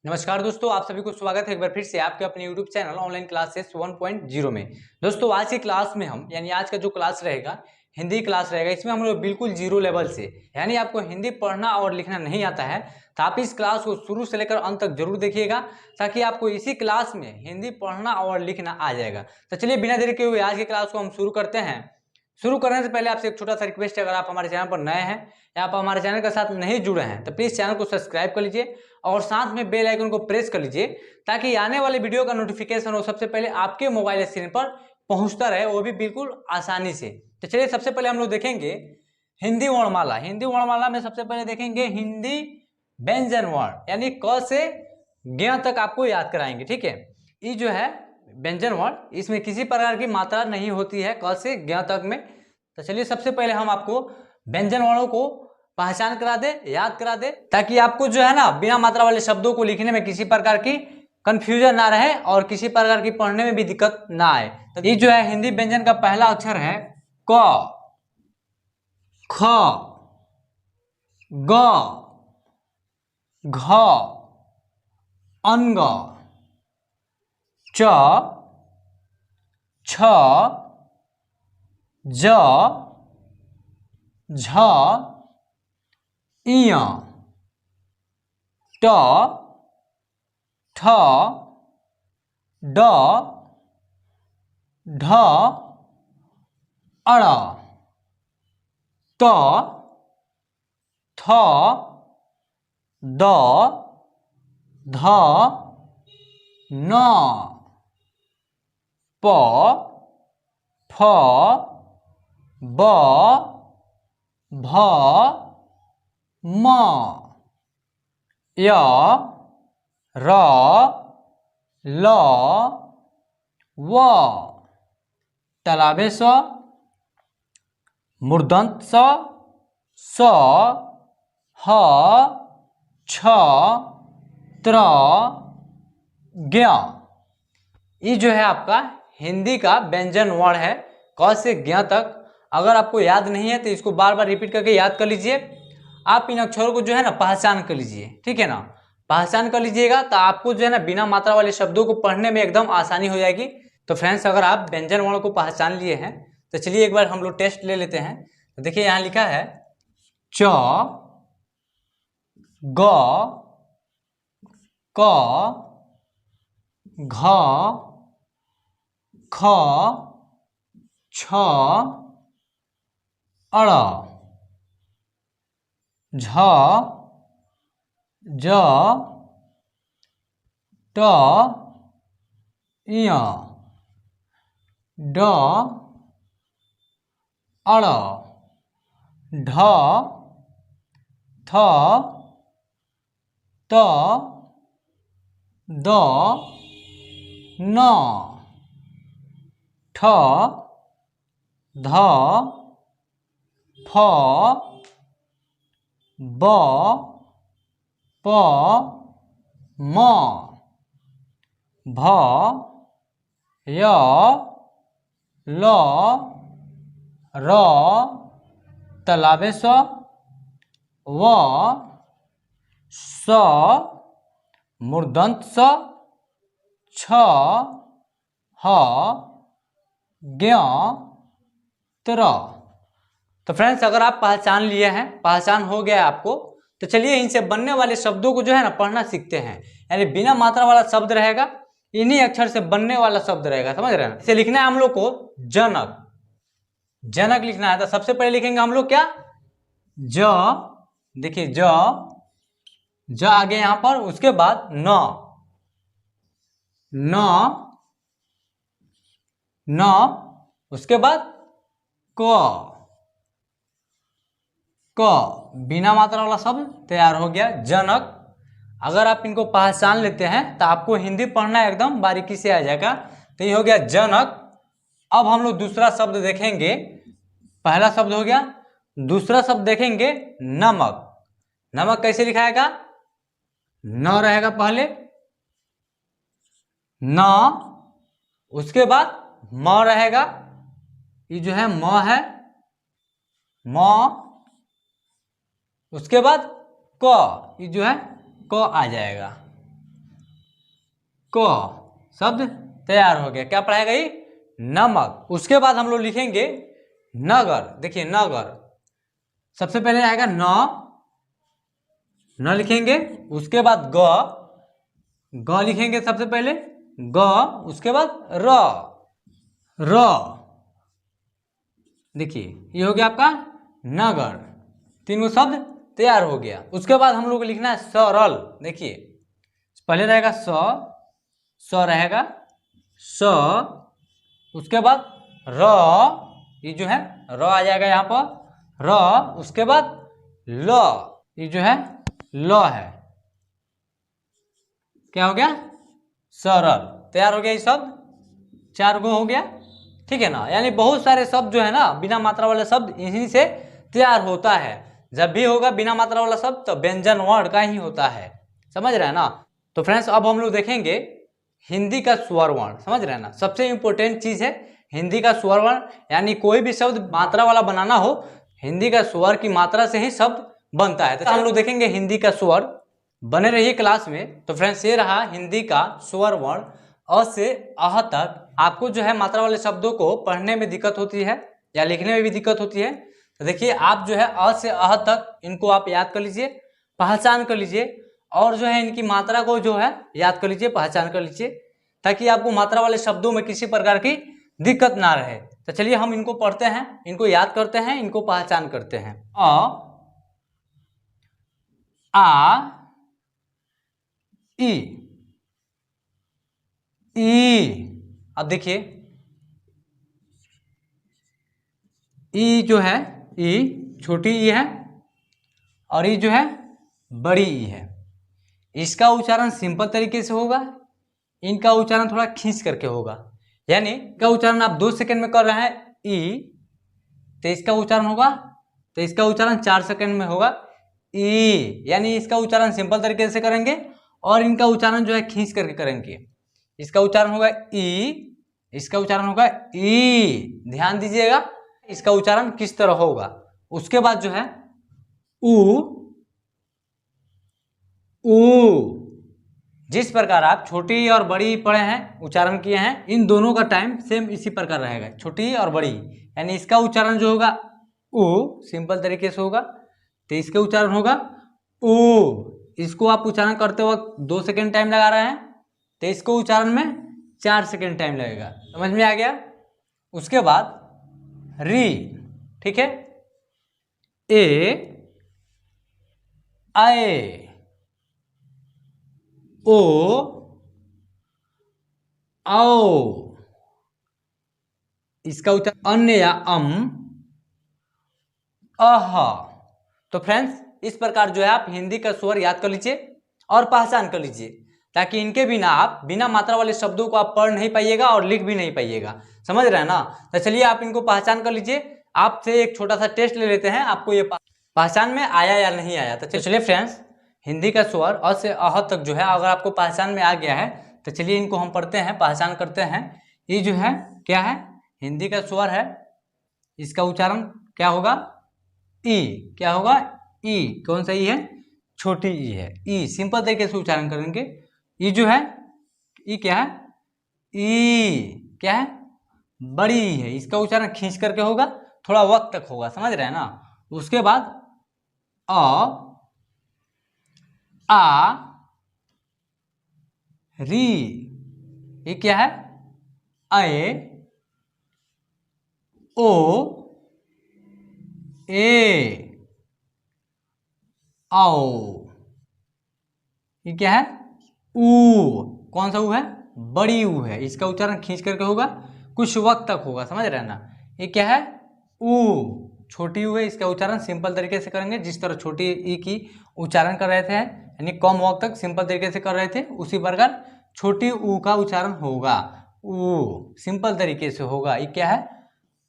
नमस्कार दोस्तों, आप सभी को स्वागत है एक बार फिर से आपके अपने YouTube चैनल ऑनलाइन क्लासेस 1.0 में। दोस्तों आज की क्लास में हम आज का जो क्लास रहेगा हिंदी क्लास रहेगा। इसमें हम लोग बिल्कुल जीरो लेवल से यानी आपको हिंदी पढ़ना और लिखना नहीं आता है तो आप इस क्लास को शुरू से लेकर अंत तक जरूर देखिएगा ताकि आपको इसी क्लास में हिंदी पढ़ना और लिखना आ जाएगा। तो चलिए बिना देरी के हुए आज की क्लास को हम शुरू करते हैं। शुरू करने से पहले आपसे एक छोटा सा रिक्वेस्ट है, अगर आप हमारे चैनल पर नए हैं या आप हमारे चैनल के साथ नहीं जुड़े हैं तो प्लीज चैनल को सब्सक्राइब कर लीजिए और साथ में बेल आइकन को प्रेस कर लीजिए ताकि आने वाले वीडियो का नोटिफिकेशन हो सबसे पहले आपके मोबाइल स्क्रीन पर पहुंचता रहे, वो भी बिल्कुल आसानी से। तो चलिए सबसे पहले हम लोग देखेंगे हिंदी वर्णमाला। हिंदी वर्णमाला में सबसे पहले देखेंगे हिंदी व्यंजन वर्ण यानी क से ज्ञ तक आपको याद कराएंगे। ठीक है, ये जो है व्यंजन वर्ण, इसमें किसी प्रकार की मात्रा नहीं होती है क से ज्ञ तक में। तो चलिए सबसे पहले हम आपको व्यंजन वर्णों को पहचान करा दे, याद करा दे, ताकि आपको जो है ना बिना मात्रा वाले शब्दों को लिखने में किसी प्रकार की कंफ्यूजन ना रहे और किसी प्रकार की पढ़ने में भी दिक्कत ना आए। तो ये जो है हिंदी व्यंजन का पहला अक्षर है क, ख, ग, घ, अंग, च, छ, ज, झ, इय, ट, ठ, ड, ढ, अड़, त, थ, द, ध, न, प, फ, ब, भ, म, य, र, ल, व, टलावे स, मूर्धन्त स, ह, छ, त्र, ज्ञ। ये जो है आपका हिंदी का व्यंजन वर्ण है क से ज्ञ तक। अगर आपको याद नहीं है तो इसको बार बार रिपीट करके याद कर लीजिए। आप इन अक्षरों को जो है ना पहचान कर लीजिए, ठीक है ना, पहचान कर लीजिएगा तो आपको जो है ना बिना मात्रा वाले शब्दों को पढ़ने में एकदम आसानी हो जाएगी। तो फ्रेंड्स अगर आप व्यंजन वर्ण को पहचान लिए हैं तो चलिए एक बार हम लोग टेस्ट ले लेते हैं। तो देखिए यहाँ लिखा है च, ग, क, घ, ख, छ, अड़, झ, ज, ट, इय, ड, अड़, ढ, थ, त, द, न, ठ, ध, फ, ब, प, म, भ, य, ल, र, तलावे स, व, स, मूर्धन्त स, छ, ह, ज्ञ, त्र। तो फ्रेंड्स अगर आप पहचान लिए हैं, पहचान हो गया आपको, तो चलिए इनसे बनने वाले शब्दों को जो है ना पढ़ना सीखते हैं। यानी बिना मात्रा वाला शब्द रहेगा, इन्हीं अक्षर से बनने वाला शब्द रहेगा, समझ रहे हैं। इसे लिखना है हम लोग को जनक, जनक लिखना है। तो सबसे पहले लिखेंगे हम लोग क्या, ज, देखिए ज आगे यहां पर, उसके बाद न, न, न, उसके बाद क, क, बिना मात्रा वाला शब्द तैयार हो गया जनक। अगर आप इनको पहचान लेते हैं तो आपको हिंदी पढ़ना एकदम बारीकी से आ जाएगा। तो ये हो गया जनक। अब हम लोग दूसरा शब्द देखेंगे, पहला शब्द हो गया, दूसरा शब्द देखेंगे नमक। नमक कैसे लिखाएगा, न रहेगा पहले, न, उसके बाद म रहेगा, ये जो है म है, म, उसके बाद क, ये जो है क आ जाएगा। क शब्द तैयार हो गया। क्या पढ़ाया गई? नमक। उसके बाद हम लोग लिखेंगे नगर। देखिए नगर, सबसे पहले आएगा न लिखेंगे, उसके बाद ग लिखेंगे सबसे पहले ग, उसके बाद र। देखिए ये हो गया आपका नगर, तीन गो शब्द तैयार हो गया। उसके बाद हम लोग को लिखना है सरल। देखिए पहले रहेगा स रहेगा स, उसके बाद र, ये जो है र आ जाएगा यहाँ पर र, उसके बाद ल, ये जो है ल है। क्या हो गया? सरल। तैयार हो गया ये शब्द, 4 गो हो गया, ठीक है ना। यानी बहुत सारे शब्द जो है ना बिना मात्रा वाले शब्द इन्हीं से तैयार होता है। जब भी होगा बिना मात्रा वाला शब्द तो व्यंजन वर्ण का ही होता है, समझ रहे हैं ना। तो फ्रेंड्स अब हम लोग देखेंगे हिंदी का स्वर वर्ण, समझ रहे हैं ना। सबसे इंपॉर्टेंट चीज है हिंदी का स्वर वर्ण, यानी कोई भी शब्द मात्रा वाला बनाना हो हिंदी का स्वर की मात्रा से ही शब्द बनता है। तो हम लोग देखेंगे हिंदी का स्वर। बने रहिए क्लास में। तो फ्रेंड्स ये रहा हिंदी का स्वर वर्ण अ से अह तक। आपको जो है मात्रा वाले शब्दों को पढ़ने में दिक्कत होती है या लिखने में भी दिक्कत होती है, तो देखिए आप जो है अ से अह तक इनको आप याद कर लीजिए, पहचान कर लीजिए, और जो है इनकी मात्रा को जो है याद कर लीजिए, पहचान कर लीजिए, ताकि आपको मात्रा वाले शब्दों में किसी प्रकार की दिक्कत ना रहे। तो चलिए हम इनको पढ़ते हैं, इनको याद करते हैं, इनको पहचान करते हैं। अ आ ई, अब देखिए ई जो है ई छोटी ई है और ई जो है बड़ी ई है। इसका उच्चारण सिंपल तरीके से होगा, इनका उच्चारण थोड़ा खींच करके होगा। यानी का उच्चारण आप 2 सेकंड में कर रहे हैं ई, तो इसका उच्चारण होगा, तो इसका उच्चारण 4 सेकंड में होगा ई। यानी इसका उच्चारण सिंपल तरीके से करेंगे और इनका उच्चारण जो है खींच करके करेंगे। इसका उच्चारण होगा ई, इसका उच्चारण होगा ई। ध्यान दीजिएगा इसका उच्चारण किस तरह होगा। उसके बाद जो है ऊ, जिस प्रकार आप छोटी और बड़ी पढ़े हैं, उच्चारण किए हैं, इन दोनों का टाइम सेम इसी प्रकार रहेगा, छोटी और बड़ी। यानी इसका उच्चारण जो होगा ऊ सिंपल तरीके से होगा, तो इसका उच्चारण होगा ऊ। इसको आप उच्चारण करते वक्त 2 सेकंड टाइम लगा रहे हैं, तो इसको उच्चारण में 4 सेकंड टाइम लगेगा। समझ में आ गया। उसके बाद री, ठीक है, ए आए, ओ आओ। इसका उच्चारण अन्य या अह। तो फ्रेंड्स इस प्रकार जो है आप हिंदी का स्वर याद कर लीजिए और पहचान कर लीजिए, ताकि इनके बिना आप बिना मात्रा वाले शब्दों को आप पढ़ नहीं पाइएगा और लिख भी नहीं पाइएगा। समझ रहे हैं ना। तो चलिए आप इनको पहचान कर लीजिए। आपसे एक छोटा सा टेस्ट ले लेते हैं, आपको ये पहचान में आया या नहीं आया। तो चलिए फ्रेंड्स हिंदी का स्वर अ से अह तक जो है अगर आपको पहचान में आ गया है तो चलिए इनको हम पढ़ते हैं, पहचान करते हैं। ये जो है क्या है? हिंदी का स्वर है। इसका उच्चारण क्या होगा? ई। क्या होगा? ई। कौन सा ई है? छोटी ई है। ई सिंपल तरीके से उच्चारण करेंगे। ई जो है ई क्या है? ई क्या है? बड़ी ई है। इसका उच्चारण खींच करके होगा, थोड़ा वक्त तक होगा। समझ रहे हैं ना। उसके बाद अ आ री, ये क्या है? ए ओ ए आओ। ये क्या है? ऊ। कौन सा ऊ है? बड़ी ऊ है। इसका उच्चारण खींच करके होगा, कुछ वक्त तक होगा। समझ रहे हैं ना। ये क्या है? ऊ। छोटी ऊ है। इसका उच्चारण सिंपल तरीके से करेंगे, जिस तरह छोटी ई की उच्चारण कर रहे थे, यानी कम वक्त तक सिंपल तरीके से कर रहे थे, उसी प्रकार छोटी ऊ का उच्चारण होगा। ऊ सिंपल तरीके से होगा। ये क्या है?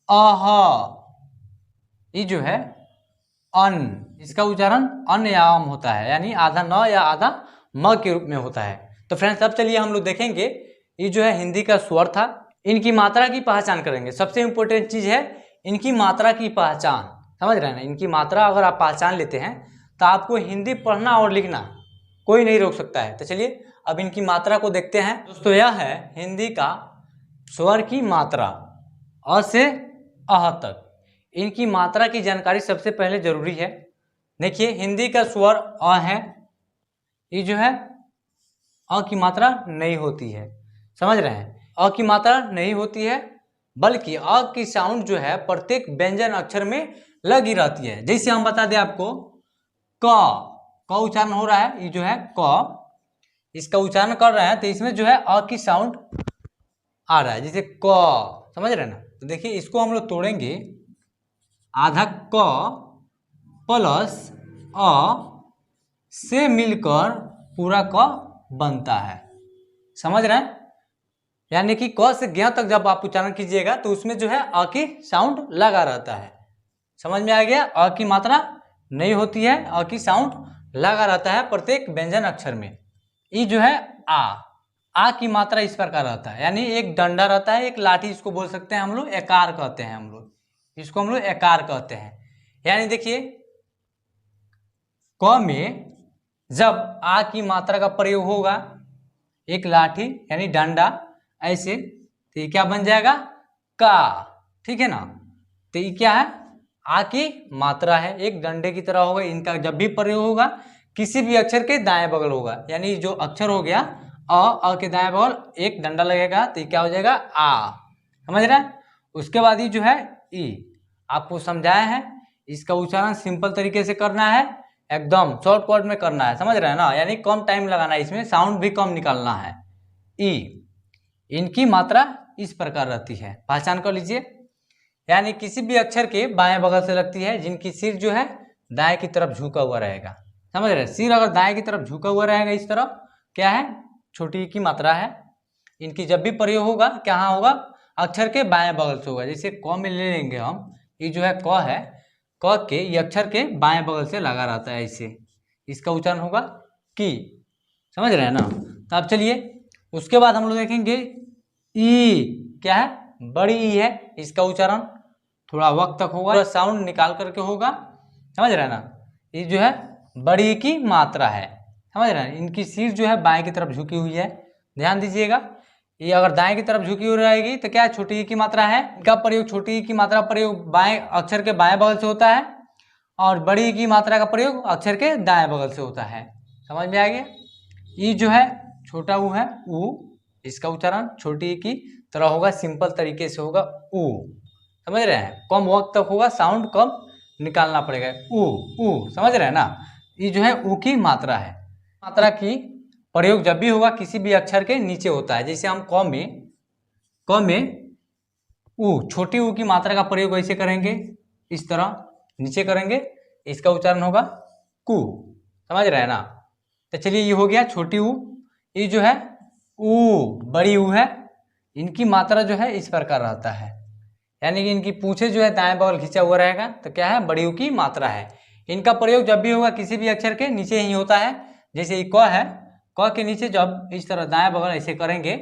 अह। ये जो है अन, इसका उच्चारण अन या अम होता है, यानी आधा न या आधा म के रूप में होता है। तो फ्रेंड्स अब चलिए हम लोग देखेंगे, ये जो है हिंदी का स्वर था, इनकी मात्रा की पहचान करेंगे। सबसे इंपॉर्टेंट चीज है इनकी मात्रा की पहचान। समझ रहे हैं ना। इनकी मात्रा अगर आप पहचान लेते हैं तो आपको हिंदी पढ़ना और लिखना कोई नहीं रोक सकता है। तो चलिए अब इनकी मात्रा को देखते हैं दोस्तों। यह है हिंदी का स्वर की मात्रा अ से अह तक। इनकी मात्रा की जानकारी सबसे पहले जरूरी है। देखिए हिंदी का स्वर अ है, ये जो है अ की मात्रा नहीं होती है, समझ रहे हैं। अ की मात्रा नहीं होती है, बल्कि अ की साउंड जो है प्रत्येक व्यंजन अक्षर में लगी रहती है। जैसे हम बता दें आपको, क उच्चारण हो रहा है, ये जो है क, इसका उच्चारण कर रहे हैं तो इसमें जो है अ की साउंड आ रहा है, जैसे क, समझ रहे हैं ना। तो देखिए इसको हम लोग तोड़ेंगे, आधा क प्लस अ से मिलकर पूरा क बनता है, समझ रहे हैं। यानी कि क से ज्ञ तक जब आप उच्चारण कीजिएगा तो उसमें जो है अ की साउंड लगा रहता है। समझ में आ गया। अ की मात्रा नहीं होती है, अ की साउंड लगा रहता है प्रत्येक व्यंजन अक्षर में। ई जो है आ की मात्रा इस प्रकार रहता है, यानी एक डंडा रहता है, एक लाठी, इसको बोल सकते हैं हम लोग एकार कहते हैं, हम लोग इसको हम लोग एकार कहते हैं। यानी देखिए क में जब आ की मात्रा का प्रयोग होगा, एक लाठी यानी डंडा ऐसे, तो ये क्या बन जाएगा का, ठीक है ना। तो ये क्या है, आ की मात्रा है, एक डंडे की तरह होगा। इनका जब भी प्रयोग होगा किसी भी अक्षर के दाएं बगल होगा, यानी जो अक्षर हो गया अ के दाएं बगल एक डंडा लगेगा तो ये क्या हो जाएगा आ, समझ रहे हैं। उसके बाद ये जो है ई, आपको समझाया है, इसका उच्चारण सिंपल तरीके से करना है, एकदम शॉर्टकट में करना है, समझ रहे हैं ना। यानी कम टाइम लगाना है, इसमें साउंड भी कम निकालना है। ई, इनकी मात्रा इस प्रकार रहती है, पहचान कर लीजिए। यानी किसी भी अक्षर के बाएं बगल से लगती है, जिनकी सिर जो है दाएं की तरफ झुका हुआ रहेगा, समझ रहे हैं। सिर अगर दाएं की तरफ झुका हुआ रहेगा इस तरफ, क्या है, छोटी की मात्रा है। इनकी जब भी प्रयोग होगा कहाँ होगा, अक्षर के बाएं बगल से होगा। जैसे क में ले लेंगे हम, ये जो है क है, क के ये अक्षर के बाएं बगल से लगा रहता है, ऐसे इसका उच्चारण होगा की, समझ रहे हैं ना। तो अब चलिए उसके बाद हम लोग देखेंगे ई, क्या है, बड़ी ई है, इसका उच्चारण थोड़ा वक्त तक होगा, थोड़ा साउंड निकाल करके होगा, समझ रहे हैं ना। ये जो है बड़ी की मात्रा है, समझ रहे हैं। इनकी सिर जो है बाएं की तरफ झुकी हुई है, ध्यान दीजिएगा। ये अगर दाएं की तरफ झुकी हुई रहेगी तो क्या है, छोटी ई की मात्रा है। इनका प्रयोग, छोटी ई की मात्रा प्रयोग बाएं अक्षर के बाएं बगल से होता है, और बड़ी ई की मात्रा का प्रयोग अक्षर के दाएं बगल से होता है, समझ में आ गया। ई जो है छोटा ऊ है, ऊ, इसका उच्चारण छोटी ई की तरह होगा, सिंपल तरीके से होगा ऊ, समझ रहे हैं। कम वक्त तक होगा, साउंड कम निकालना पड़ेगा, ऊ, समझ रहे हैं ना। ये जो है ऊ की मात्रा है। मात्रा की प्रयोग जब भी होगा किसी भी अक्षर के नीचे होता है। जैसे हम क में ऊ, छोटी ऊ की मात्रा का प्रयोग ऐसे करेंगे, इस तरह नीचे करेंगे, इसका उच्चारण होगा कु, समझ रहे हैं ना। तो चलिए ये हो गया छोटी ऊ। ये जो है ऊ, बड़ी ऊ है, इनकी मात्रा जो है इस प्रकार रहता है, यानी कि इनकी पूंछे जो है दाएं बगल खींचा हुआ रहेगा, तो क्या है, बड़ी ऊ की मात्रा है। इनका प्रयोग जब भी होगा किसी भी अक्षर के नीचे ही होता है। जैसे ये क है, क के नीचे जब इस तरह दाएं बगल ऐसे करेंगे,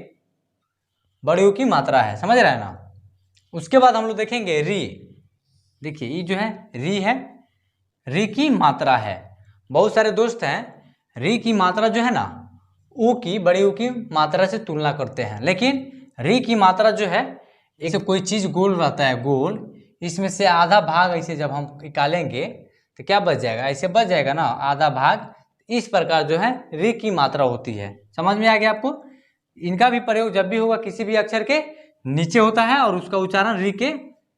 बड़ी ऊ की मात्रा है, समझ रहे हैं ना। उसके बाद हम लोग देखेंगे री। देखिए ये जो है री है, री की मात्रा है। बहुत सारे दोस्त हैं री की मात्रा जो है ना ऊ की, बड़ी ऊ की मात्रा से तुलना करते हैं, लेकिन री की मात्रा जो है, एक कोई चीज गोल रहता है, गोल, इसमें से आधा भाग ऐसे जब हम निकालेंगे तो क्या बच जाएगा, ऐसे बच जाएगा ना आधा भाग। इस प्रकार जो है री की मात्रा होती है, समझ में आ गया आपको। इनका भी प्रयोग जब भी होगा किसी भी अक्षर के नीचे होता है, और उसका उच्चारण री के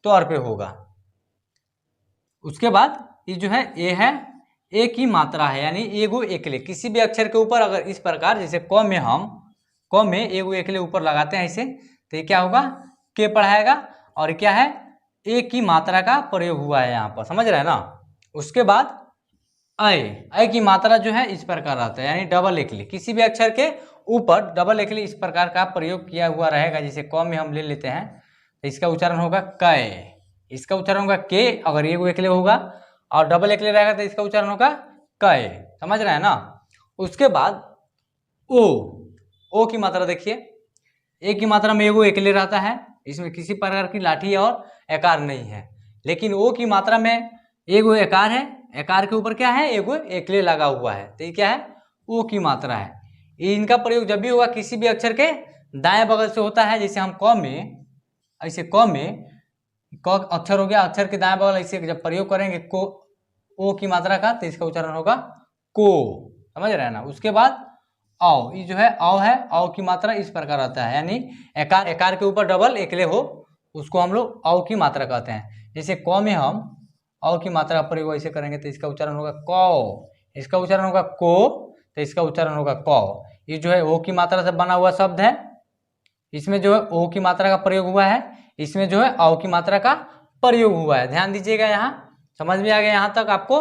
तौर पे होगा। उसके बाद ये जो है ए है, ए की मात्रा है, यानी एगो एकले। किसी भी अक्षर के ऊपर अगर इस प्रकार, जैसे क में हम क में एगो एकले ऊपर लगाते हैं ऐसे, तो ये क्या होगा, के पढ़ाएगा, और क्या है, ए की मात्रा का प्रयोग हुआ है यहाँ पर, समझ रहे हैं ना। उसके बाद ऐ की मात्रा जो है इस प्रकार आता है, यानी डबल एकली। किसी भी अक्षर के ऊपर डबल एकली इस प्रकार का प्रयोग किया हुआ रहेगा। जैसे क में हम ले लेते हैं तो इसका उच्चारण होगा कै, इसका उच्चारण होगा के अगर एगो एकले होगा, और डबल एकले रहेगा तो इसका उच्चारण होगा कै, समझ रहे हैं ना। उसके बाद ओ की मात्रा देखिए, ए की मात्रा में एगो एकले रहता है, इसमें किसी प्रकार की लाठी और एकार नहीं है। लेकिन ओ की मात्रा में एगो एकार है, एकार के ऊपर क्या है, एगो एकले लगा हुआ है, तो ये क्या है, ओ की मात्रा है। इनका प्रयोग जब भी होगा किसी भी अक्षर के दाएं बगल से होता है। जैसे हम क में, ऐसे क में क अक्षर हो गया, अक्षर के दाएं बगल ऐसे जब प्रयोग करेंगे को ओ की मात्रा का, तो इसका उच्चारण होगा को, समझ रहे हैं ना। उसके बाद औ, ये जो है औ है, औ की मात्रा इस प्रकार आता है, यानी एकार, एकार के ऊपर डबल एकले हो, उसको हम लोग औ की मात्रा कहते हैं। जैसे क में हम औ की मात्रा प्रयोग ऐसे करेंगे तो इसका उच्चारण होगा क, इसका उच्चारण होगा को, तो इसका उच्चारण होगा क। ये जो है ओ की मात्रा से बना हुआ शब्द है, इसमें जो है ओ की मात्रा का प्रयोग हुआ है, इसमें जो है औ की मात्रा का प्रयोग हुआ है। ध्यान दीजिएगा, यहाँ समझ में आ गया यहाँ तक आपको।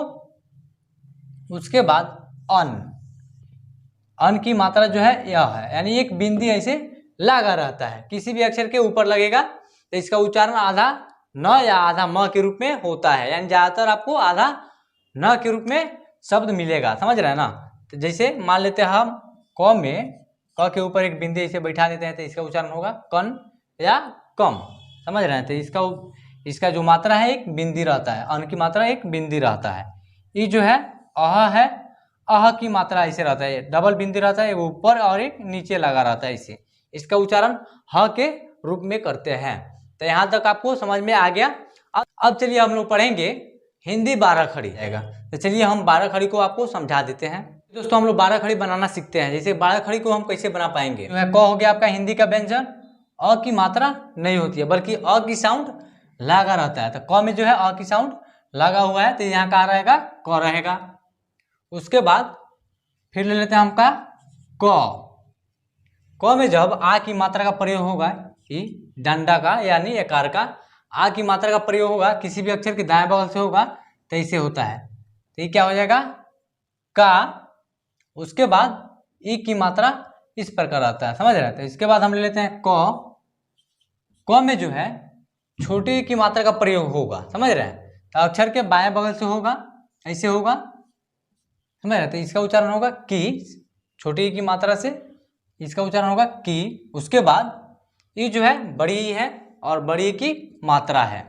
उसके बाद अन, अन की मात्रा जो है यह है, यानी एक बिंदी ऐसे लगा रहता है, किसी भी अक्षर के ऊपर लगेगा तो इसका उच्चारण आधा न या आधा म के रूप में होता है, यानी ज्यादातर आपको आधा न के रूप में शब्द मिलेगा, समझ रहे हैं ना। तो जैसे मान लेते हैं हम क में क के ऊपर एक बिंदी ऐसे बैठा देते हैं तो इसका उच्चारण होगा कन या कम, समझ रहे हैं। तो इसका जो मात्रा है एक बिंदी रहता है, अन की मात्रा एक बिंदी रहता है। ये जो है अह है, अह की मात्रा ऐसे रहता है, डबल बिंदी रहता है, एक ऊपर और एक नीचे लगा रहता है ऐसे, इसका उच्चारण ह के रूप में करते हैं। तो यहाँ तक आपको समझ में आ गया। अब चलिए हम लोग पढ़ेंगे हिंदी 12 खड़ी आएगा। तो चलिए हम 12 खड़ी को आपको समझा देते हैं। दोस्तों हम लोग 12 खड़ी बनाना सीखते हैं। जैसे 12 खड़ी को हम कैसे बना पाएंगे, तो क हो गया आपका हिंदी का व्यंजन, अ की मात्रा नहीं होती है बल्कि अ की साउंड लगा रहता है। तो क में जो है अ की साउंड लगा हुआ है, तो यहाँ का रहेगा क रहेगा। उसके बाद फिर ले लेते हैं हम का क में जब आ की मात्रा का प्रयोग होगा, कि डंडा का यानी एकार का आ की मात्रा का प्रयोग होगा, किसी भी अक्षर के दाएं बगल से होगा तो ऐसे होता है, तो ये क्या हो जाएगा का। उसके बाद ई की मात्रा इस प्रकार आता है, समझ रहे हैं। तो इसके बाद हम ले लेते हैं क में जो है छोटी ई की मात्रा का प्रयोग होगा, समझ रहे हैं। तो अक्षर के बाएं बगल से होगा, ऐसे होगा, समझ रहे हैं। तो इसका उच्चारण होगा की, छोटी ई की मात्रा से इसका उच्चारण होगा की। उसके बाद ये जो है बड़ी ई है और बड़ी ई की मात्रा है,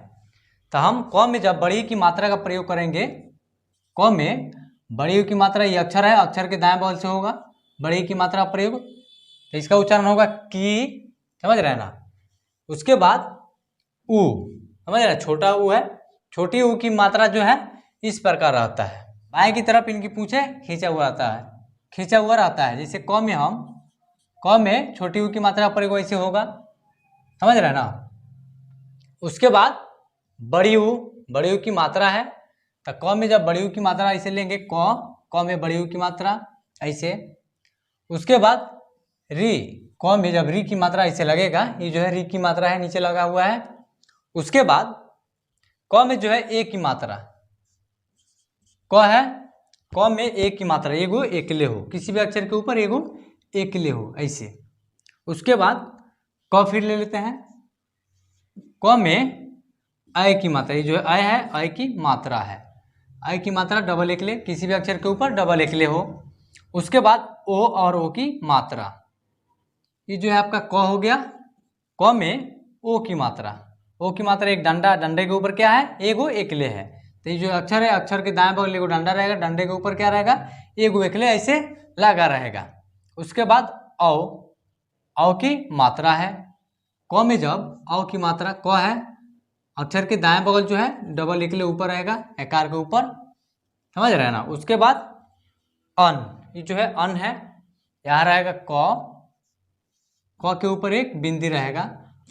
तो हम क में जब बड़ी ई की मात्रा का प्रयोग करेंगे, क में बड़ी ई की मात्रा ये अक्षर है, अक्षर के दाएं बगल से होगा बड़ी ई की मात्रा का प्रयोग, तो इसका उच्चारण होगा की, समझ रहे हैं ना। उसके बाद उ, समझ रहे हैं, छोटा उ है, छोटी उ की मात्रा जो है इस प्रकार रहता है, बाएं की तरफ इनकी पूंछे खींचा हुआ रहता है, खींचा हुआ रहता है। जैसे क में हम क में छोटी उ की मात्रा का प्रयोग ऐसे होगा, समझ रहे हैं ना। उसके बाद बड़ी उ की मात्रा है, तो क में जब बड़ी उ की मात्रा ऐसे लेंगे, क में बड़ी उ की मात्रा ऐसे। उसके बाद री, क में जब री की मात्रा ऐसे लगेगा, ये जो है री की मात्रा है नीचे लगा हुआ है। उसके बाद क में जो है ए की मात्रा, क है, क में ए की मात्रा एगो एकले हो, किसी भी अक्षर के ऊपर एगो एकले हो ऐसे। उसके बाद क फिर ले लेते हैं, क में अय की मात्रा, ये जो है अय है, अय की मात्रा है, अय की मात्रा डबल एकले, किसी भी अक्षर के ऊपर डबल एकले हो। उसके बाद ओ और ओ की मात्रा, ये जो है आपका क हो गया, क में ओ की मात्रा, ओ की मात्रा एक डंडा, डंडे के ऊपर क्या है एगो एकले है, तो ये जो अक्षर है अक्षर के दाएं बगल एगो डंडा रहेगा, डंडे के ऊपर क्या रहेगा एगो एकले ऐसे लगा रहेगा। उसके बाद औ की मात्रा है, क में जब औ की मात्रा क है, अक्षर के दाएं बगल जो है डबल एकले ऊपर रहेगा एकार के ऊपर, समझ रहे हैं ना। उसके बाद अन, ये जो है अन है, यहाँ रहेगा क के ऊपर एक बिंदी रहेगा,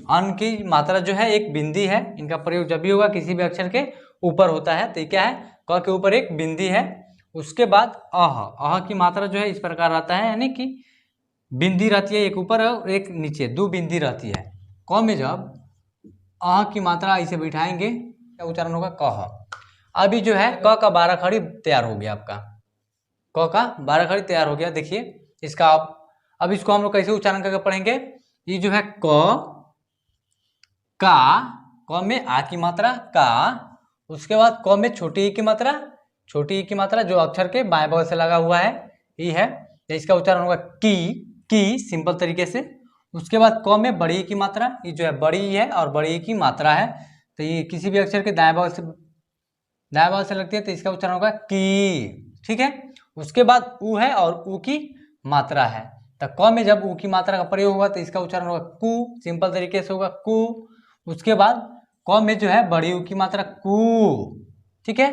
अन की मात्रा जो है एक बिंदी है, इनका प्रयोग जब भी होगा किसी भी अक्षर के ऊपर होता है, तो क्या है क के ऊपर एक बिंदी है। उसके बाद अह की मात्रा जो है इस प्रकार रहता है, यानी कि बिंदी रहती है एक ऊपर और एक नीचे, दो बिंदी रहती है। क में जब अह की मात्रा ऐसे बिठाएंगे, क्या उच्चारण होगा कह। अभी जो है क का 12 खड़ी तैयार हो गया आपका, क का 12 खड़ी तैयार हो गया। देखिए इसका आप, अब इसको हम लोग कैसे उच्चारण करके पढ़ेंगे, ये जो है क में आ की मात्रा का, उसके बाद क में छोटी ई की मात्रा, छोटी ई की मात्रा जो अक्षर के बाएं बगल से लगा हुआ है ई है, तो इसका उच्चारण होगा की सिंपल तरीके से। उसके बाद क में बड़ी ई की मात्रा, ये जो है बड़ी ई है और बड़ी ई की मात्रा है, तो ये किसी भी अक्षर के दाएं बगल से लगती है, तो इसका उच्चारण होगा की, ठीक है। उसके बाद उ है और उ की मात्रा है, तो क में जब ऊ की मात्रा का प्रयोग होगा तो इसका उच्चारण होगा कु, सिंपल तरीके से होगा कु। उसके बाद क में जो है बड़ी ऊ की मात्रा कु, ठीक है।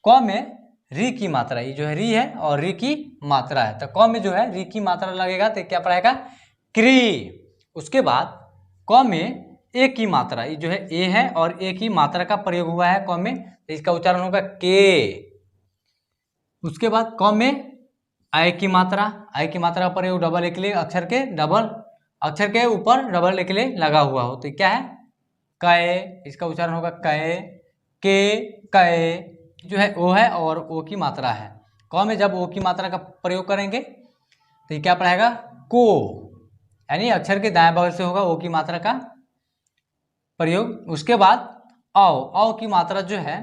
क में री की मात्रा, ये जो है री है और री की मात्रा है, तो क में जो है री की मात्रा लगेगा तो क्या पड़ेगा क्री। उसके बाद क में ए की मात्रा, ये जो है ए है और ए की मात्रा का प्रयोग हुआ है क में, तो इसका उच्चारण होगा के। उसके बाद क में आई की मात्रा, आई की मात्रा का प्रयोग डबल ए के लिए डबल अक्षर के ऊपर डबल ए के लिए लगा हुआ हो, तो क्या है कै, इसका उच्चारण होगा कै, के कै जो है ओ है और ओ की मात्रा है। क में जब ओ की मात्रा का प्रयोग करेंगे तो ये क्या पढ़ाएगा को, यानी अक्षर के दाएं बगल से होगा ओ की मात्रा का प्रयोग। उसके बाद औ की मात्रा जो है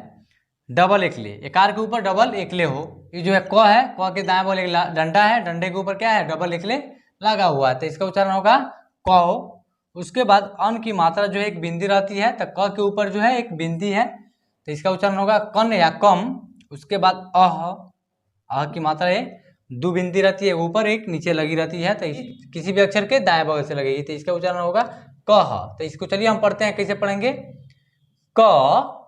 डबल एकले, एकार के ऊपर डबल एकले हो, ये जो है क है, क के दाएं बगल एक डंडा है, डंडे के ऊपर क्या है डबल एकले लगा हुआ है, तो इसका उच्चारण होगा क। उसके बाद अन की मात्रा जो है एक बिंदी रहती है, तो क के ऊपर जो है एक बिंदी है, तो इसका उच्चारण होगा कन या कम। उसके बाद अह की मात्रा है दो बिंदी रहती है, ऊपर एक नीचे लगी रहती है, तो किसी भी अक्षर के दाएं बगल से लगेगी, तो इसका उच्चारण होगा कह। तो इसको चलिए हम पढ़ते हैं, कैसे पढ़ेंगे क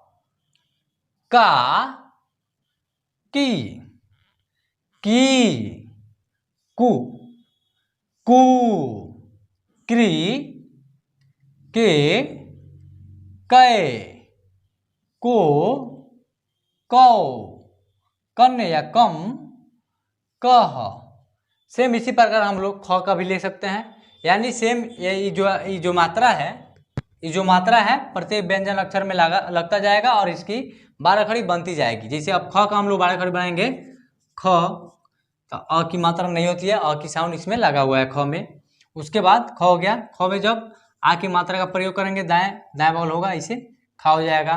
का की कु कु क्री के कै को कौ कन या कम कह। सेम इसी प्रकार हम लोग ख का भी ले सकते हैं, यानी सेम ये जो मात्रा है, ये जो मात्रा है प्रत्येक व्यंजन अक्षर में लगता जाएगा और इसकी 12 खड़ी बनती जाएगी। जैसे अब ख का हम लोग 12 खड़ी बनाएंगे, ख तो अ की मात्रा नहीं होती है, अ की साउंड इसमें लगा हुआ है ख में। उसके बाद ख हो गया, ख में जब आ की मात्रा का प्रयोग करेंगे दाएं बगल होगा, इसे खा हो जाएगा।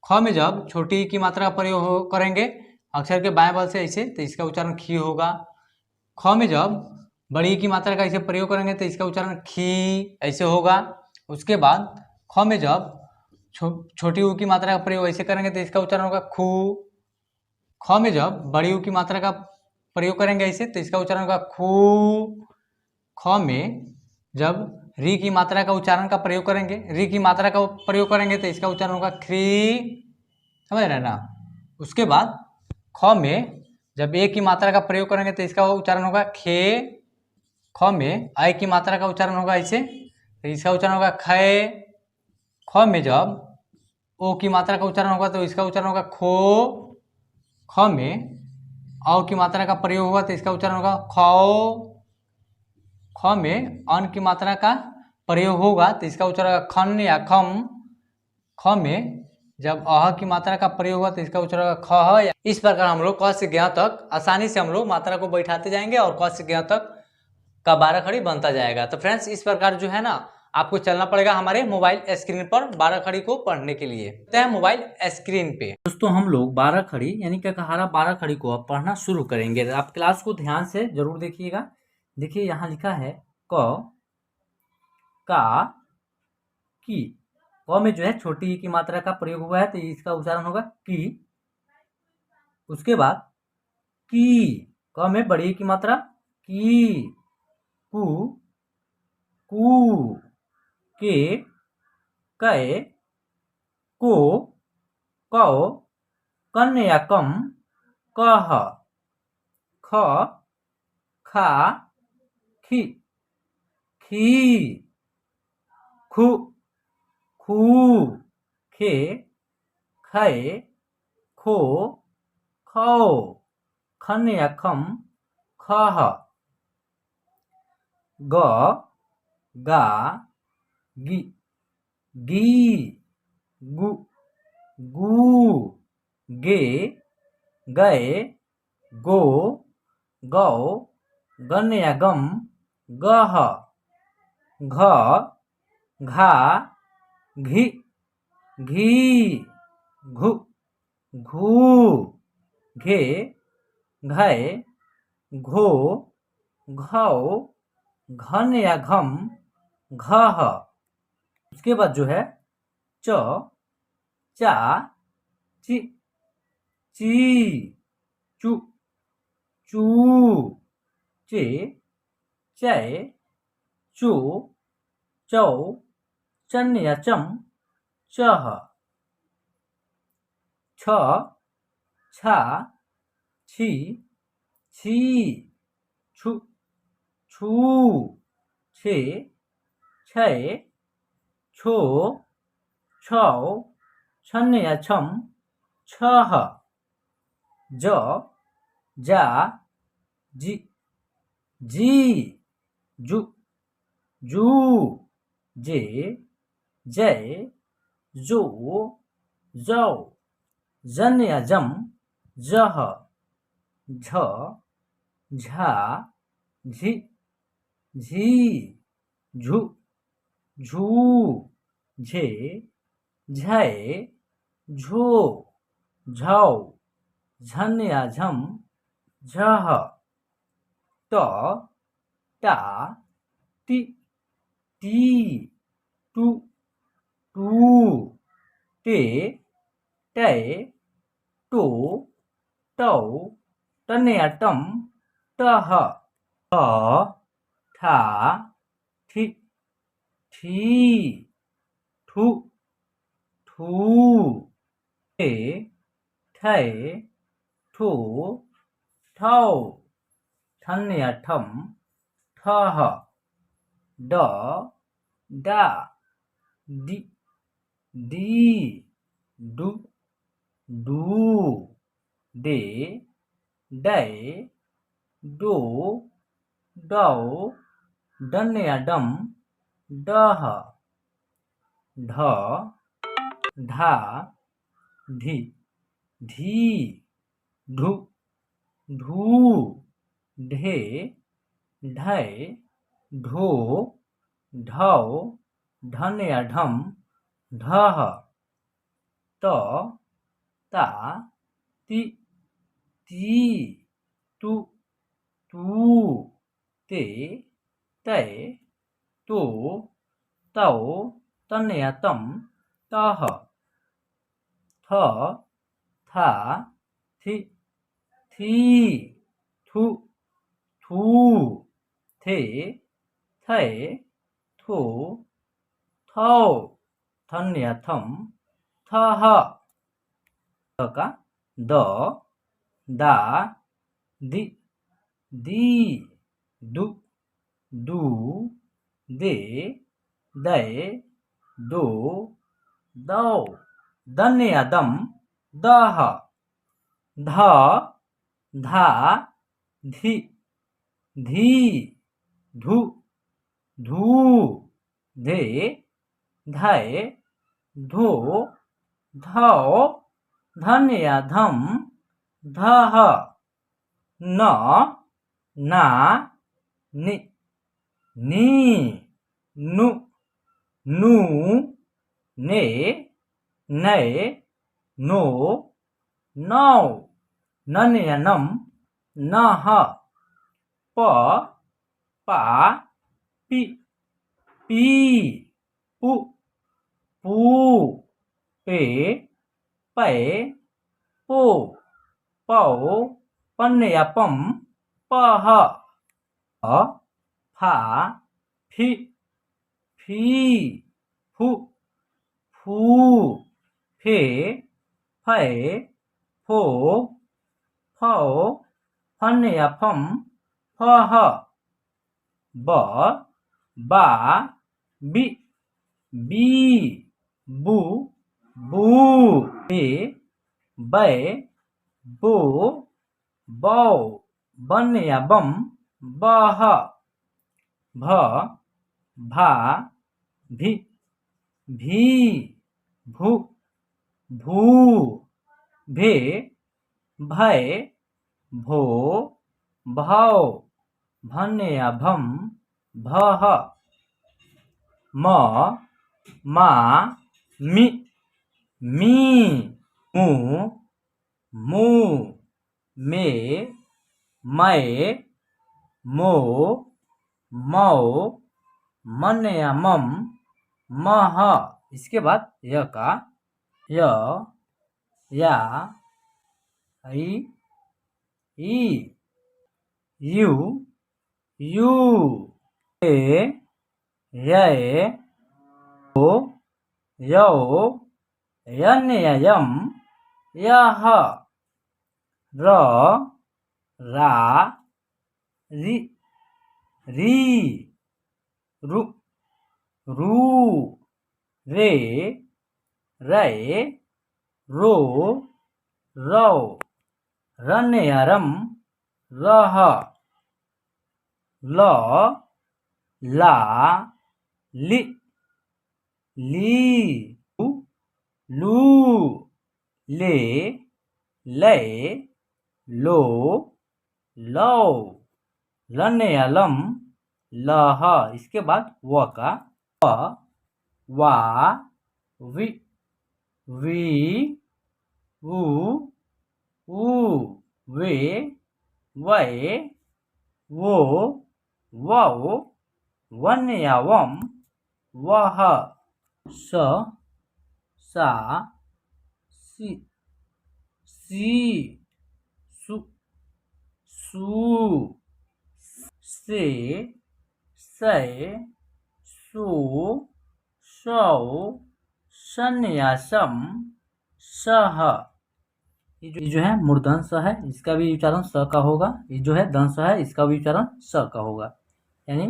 ख में जब छोटी की मात्रा का प्रयोग करेंगे अक्षर के बाएं बगल से ऐसे, तो इसका उच्चारण खी होगा। ख में जब बड़ी की मात्रा का इसे प्रयोग करेंगे तो इसका उच्चारण खी ऐसे होगा। उसके बाद ख में जब छोटी ऊ की मात्रा का प्रयोग ऐसे करेंगे तो इसका उच्चारण होगा खू। ख में जब बड़ी ऊ की मात्रा का प्रयोग करेंगे ऐसे, तो इसका उच्चारण होगा खू। ख में जब री की मात्रा का उच्चारण का प्रयोग करेंगे, री की मात्रा का प्रयोग करेंगे तो इसका उच्चारण होगा ख्री, समझ रहे ना। उसके बाद ख में जब ए की मात्रा का प्रयोग करेंगे तो इसका उच्चारण होगा खे। ख में आई की मात्रा का उच्चारण होगा ऐसे, तो इसका उच्चारण होगा खे। ख में जब ओ की मात्रा का उच्चारण होगा तो इसका उच्चारण होगा खो। ख में औ की मात्रा का प्रयोग होगा तो इसका उच्चारण होगा खौ। ख में अन की मात्रा का प्रयोग होगा तो इसका उच्चारण होगा खन या खम। ख में जब अह की मात्रा का प्रयोग होगा तो इसका उच्चारण होगा खह। इस प्रकार हम लोग क से ज्ञ तक आसानी से हम लोग मात्रा को बैठाते जाएंगे और क से ज्ञ तक का 12 खड़ी बनता जाएगा। तो फ्रेंड्स इस प्रकार जो है ना आपको चलना पड़ेगा हमारे मोबाइल स्क्रीन पर 12 खड़ी को पढ़ने के लिए। तो है मोबाइल स्क्रीन पे दोस्तों हम लोग 12 खड़ी यानी ककहारा 12 खड़ी को अब पढ़ना शुरू करेंगे। आप क्लास को ध्यान से जरूर देखिएगा। देखिए यहाँ लिखा है क का की। क में जो है छोटी की मात्रा का प्रयोग हुआ है तो इसका उच्चारण होगा की। उसके बाद की, क में बड़ी की मात्रा की, कु कु के कै को कौ कन या कम कह। ख खा खी खी खु खू खे खे खो खौ खन या खम खह। ग गा गी गी गु गू गे गए गो गौ गन या गम गह। घ घा घी घी घु घू घे घय घो घौ घन या घम घह। उसके बाद जो है च चा ची ची चू चू चे चै चू चौ चन या चम चह छ छा छी छी छु छू छे छै छो छौ छन या छम छह ज जा जी जी जू जू जे जय जो जौ जन या जम जह झ झा झी झी झू झू झे झै झो झौ झन या झम झह त टा टी टी टू टू टे टै टो टौ टन या टम टह ठ ठा ठी ठी ठू ठू ठे ठै ठो ठौ ठन या ठम ठह ड डा डी डी डू डू डे डै डो डौ डन या डम डह ढ ढा ढी ढी ढू ढू ढे ढै ढो ढौ ढन या ढम ढह त ता ती ती तू तू ते तै तो तौ तन या तम तह थ था थी थी थू थू थे थे थो थौ थन या थम थह का द दा दी दी दू दू दे दै दो दौ दन या दम दह ध धा धी धी धू धू धे धै धो धौ धन या धम धह न ना नि नी नु नू ने नै नो नौ नन या नम नह प पा पी पी पू पू पे पै पो पौ पन या पम पह फा फी फी फू फू फे फै फो फौ फन या फम फह ब बा बी बी बू बू बे बै बो बौ बन या बम बह भ भा भी भी भू भू भे भै भो भौ भन या भम भह म मा मी मी मू मू मे मै मो मौ मन या मम मह। इसके बाद य का य या ई यू यू, ए, य, ओ, यो, यन या यम, यह, र, रा, री, री, रु, रू, रे, रे, रो, रौ, रन या रम, रह, ल, ला, लि, ली, लू, ले, ले, लो, लो, लन या लम, लह। इसके बाद व का व, वा, वी, वी, ऊ, ऊ, वे, वे, वो, वौ, वन या वम, वह, स, सा, सी, सी, सु, सू, से, से, सो, सौ, शन या सम, सह। ये जो है मूर्धन स है, इसका भी उच्चारण स का होगा। ये जो है दंश है, इसका भी उच्चारण स का होगा। यानी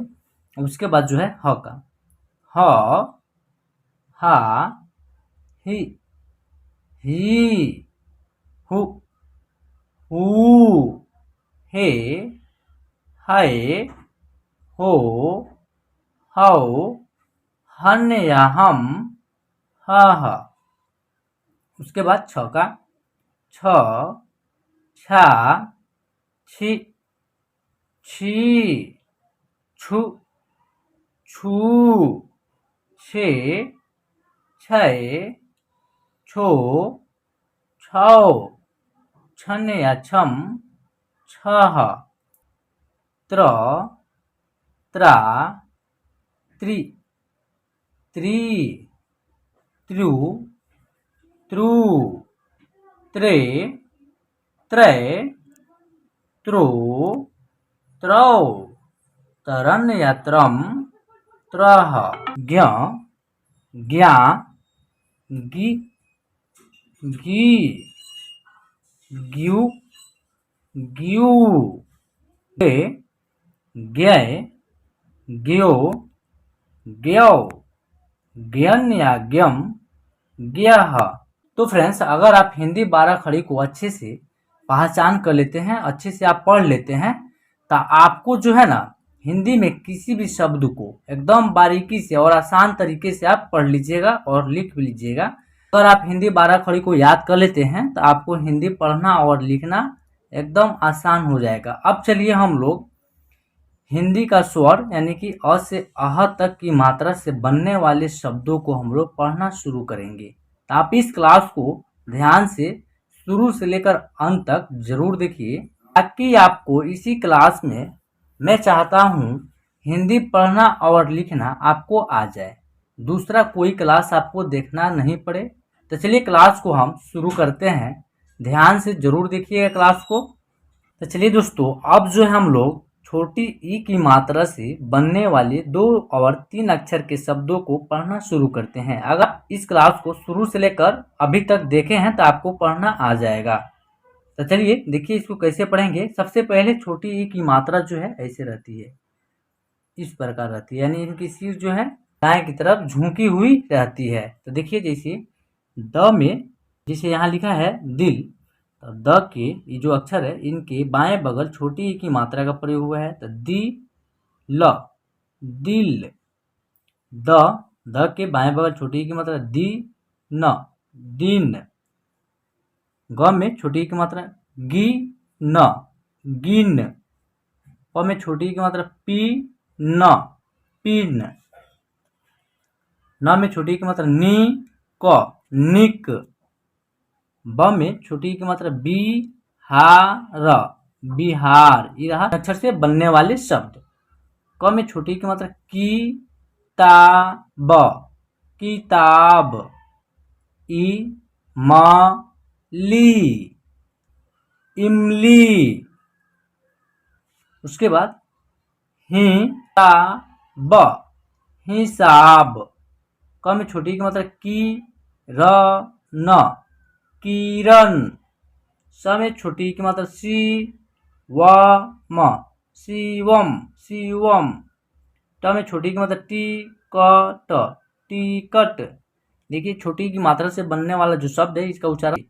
उसके बाद जो है ह का, ह, हा, ही, हु, हू, हे, है, हो, हौ, हन या हम, ह। उसके बाद छ का, छ, छा, छी, छी, छु, छू, छे, छै, छो, छौ, छन या छम, छह, त्र, त्रा, त्रि, त्री, त्रु, त्रु, त्रे, त्रै, त्रो, त्रौ, तरन या त्रम, त्रह, ज्ञ, ज्ञा, गी, गी, ग्यू, ग्यू, गे, ज्ञ, ज्ञो, ज्ञौ, ज्ञन या ज्ञम, ज्ञह। तो फ्रेंड्स, अगर आप हिंदी 12 खड़ी को अच्छे से पहचान कर लेते हैं, अच्छे से आप पढ़ लेते हैं, तो आपको जो है ना हिंदी में किसी भी शब्द को एकदम बारीकी से और आसान तरीके से आप पढ़ लीजिएगा और लिख भी लीजिएगा। अगर आप हिंदी 12 खड़ी को याद कर लेते हैं तो आपको हिंदी पढ़ना और लिखना एकदम आसान हो जाएगा। अब चलिए हम लोग हिंदी का स्वर यानी कि अ से अह तक की मात्रा से बनने वाले शब्दों को हम लोग पढ़ना शुरू करेंगे। तो आप इस क्लास को ध्यान से शुरू से लेकर अंत तक जरूर देखिए, ताकि आपको इसी क्लास में मैं चाहता हूँ हिंदी पढ़ना और लिखना आपको आ जाए, दूसरा कोई क्लास आपको देखना नहीं पड़े। तो चलिए क्लास को हम शुरू करते हैं, ध्यान से जरूर देखिएगा क्लास को। तो चलिए दोस्तों, अब जो है हम लोग छोटी ई की मात्रा से बनने वाले 2 और 3 अक्षर के शब्दों को पढ़ना शुरू करते हैं। अगर इस क्लास को शुरू से लेकर अभी तक देखे हैं तो आपको पढ़ना आ जाएगा। तो चलिए देखिए इसको कैसे पढ़ेंगे। सबसे पहले छोटी ई की मात्रा जो है ऐसे रहती है, इस प्रकार रहती है, यानी इनकी सिर जो है दाएं की तरफ झुकी हुई रहती है। तो देखिए जैसे द में जैसे यहाँ लिखा है दिल, तो द के ये जो अक्षर है इनके बाएं बगल छोटी ई की मात्रा का प्रयोग हुआ है। तो दी ल, दिल। द के बाएं बगल छोटी ई की मात्रा दी न, दिन। ग में छोटी ई की मात्रा गी न, गिन। प में छोटी ई की मात्रा पी न, पिन। न में छोटी ई की मात्रा नी क, निक। ब में छोटी ई की मात्रा बी हा र, बिहार। ये रहा अक्षर से बनने वाले शब्द। क में छोटी ई की मात्रा की ता ब, किताब। ई म ली, इमली। उसके बाद हिसाब, हिसाब। क में छोटी की मात्रा की, र न, किरण। स में छोटी की मात्रा सी, व म, शिवम, शिवम। ट में छोटी की मात्रा टी, क ट, टिकट। देखिए छोटी की मात्रा से बनने वाला जो शब्द है इसका उच्चारण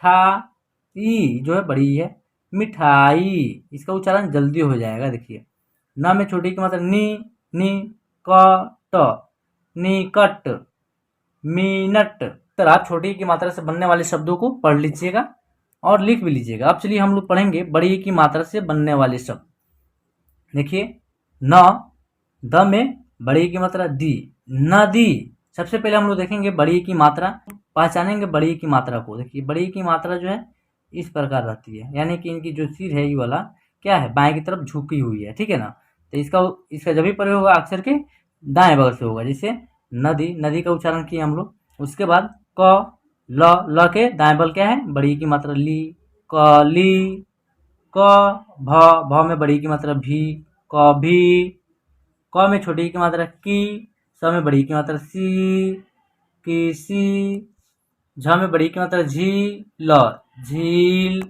ठा ई जो है बड़ी है, मिठाई, इसका उच्चारण जल्दी हो जाएगा। देखिए न में छोटी की मात्रा नी, नी, क ट, निकट, मिनट। तो आप छोटी की मात्रा से बनने वाले शब्दों को पढ़ लीजिएगा और लिख भी लीजिएगा। अब चलिए हम लोग पढ़ेंगे बड़ी की मात्रा से बनने वाले शब्द। देखिए न, द में बड़ी की मात्रा दी, नदी। सबसे पहले हम लोग देखेंगे बड़ी की मात्रा, पहचानेंगे बड़ी की मात्रा को। देखिए बड़ी की मात्रा जो है इस प्रकार रहती है, यानी कि इनकी जो सिर है ये वाला क्या है, बाएं की तरफ झुकी हुई है, ठीक है ना। तो इसका जब भी प्रयोग होगा अक्षर के दाएं बगल से होगा, जैसे नदी, नदी का उच्चारण किए हम लोग। उसके बाद क, ल के दाएं बगल क्या है, बड़ी की मात्रा ली, कली। क, भ में बड़ी की मात्रा भी, कभी। क में छोटी की मात्रा की, स में बड़ी की मात्रा सी, किसी। झ में बड़ी की मात्रा झी, ल, झील।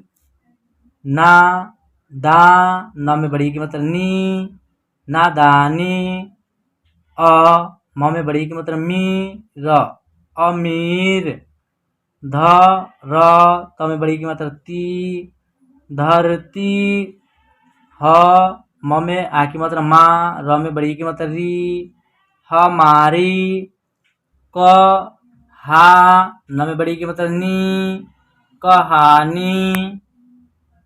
ना, दा, न में बड़ी की मात्रा नी, नादानी। अ, म में बड़ी की मात्रा मी, र, अमीर। ध, र, त में बड़ी की मात्रा ती, धरती। ह, म में आ की मात्रा मा, र में बड़ी की मात्रा री, हमारी। क, हा, न में बड़ी की मात्रा नी, कहानी।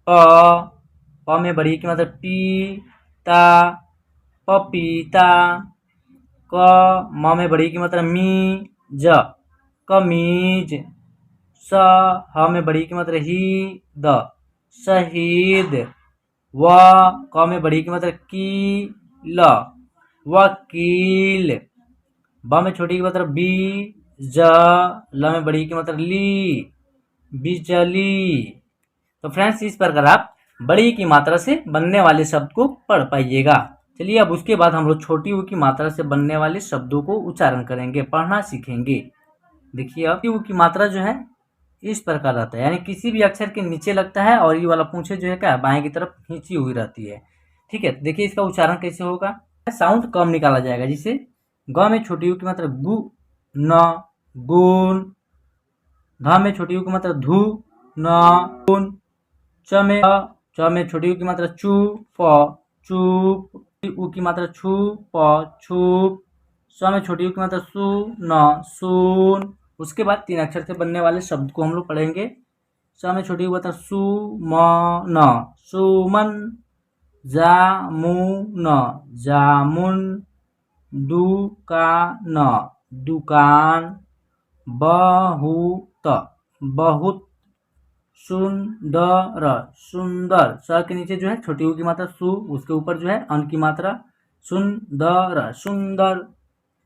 प में बड़ी की मात्रा पी, ता, पपीता। क, म में बड़ी की मात्रा मी, ज, कमीज। स, ह में बड़ी की मात्रा ही, द, शहीद। व, क में बड़ी की मात्रा की, ल, वकील। ब में छोटी की मात्रा बी, ज, ल में बड़ी की मात्रा ली, बिजली। तो फ्रेंड्स इस प्रकार आप बड़ी की मात्रा से बनने वाले शब्द को पढ़ पाइएगा। चलिए अब उसके बाद हम लोग छोटी ऊ की मात्रा से बनने वाले शब्दों को उच्चारण करेंगे, पढ़ना सीखेंगे। देखिए अब ऊ की मात्रा जो है इस प्रकार रहता है, यानी किसी भी अक्षर के नीचे लगता है और ये वाला पूंछे जो है क्या बाएं की तरफ खींची हुई रहती है, ठीक है। देखिए इसका उच्चारण कैसे होगा, साउंड कम निकाला जाएगा। जिसे ग में छोटी ऊ की मात्रा गु, न, गुण। ध में छोटी ऊ की मात्रा धु, न, गुण। च में छोटी ऊ की मात्रा चू, प, चूप। ऊ की मात्रा छु, प, छुप। स में छोटी ऊ की मात्रा सु, न, सून। उसके बाद 3 अक्षर से बनने वाले शब्द को हम लोग पढ़ेंगे। स में छोटी ऊ की मात्रा सु, म, न, सुमन। जामुन, जामुन। दुकान, दुकान। बहुत, बहुत। सुंदर, सुंदर। स के नीचे जो है छोटी ऊ की मात्रा सु, उसके ऊपर जो है अन की मात्रा सुंदर, सुंदर।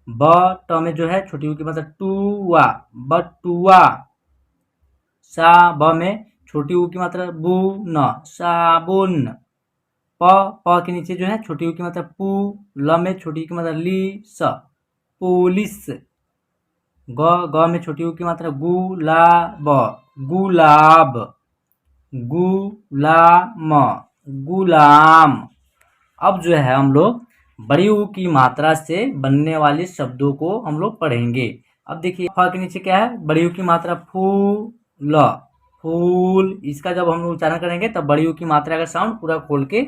ब, ट में जो है छोटी ऊ की मात्रा टुआ, बटुआ। सा, ब में छोटी ऊ की मात्रा बु, न, साबुन। प के नीचे जो है छोटी ऊ की मात्रा पू, ल में छोटी ऊ की मात्रा ली, स, पुलिस। ग में छोटी ऊ की मात्रा गुलाब, गुलाब। गुलाम, गुलाम। अब जो है हम लोग बड़ी ऊ की मात्रा से बनने वाले शब्दों को हम लोग पढ़ेंगे। अब देखिए फ के नीचे क्या है, बड़ी ऊ की मात्रा फूल, फूल। इसका जब हम लोग उच्चारण करेंगे तब बड़ी ऊ की मात्रा का साउंड पूरा खोल के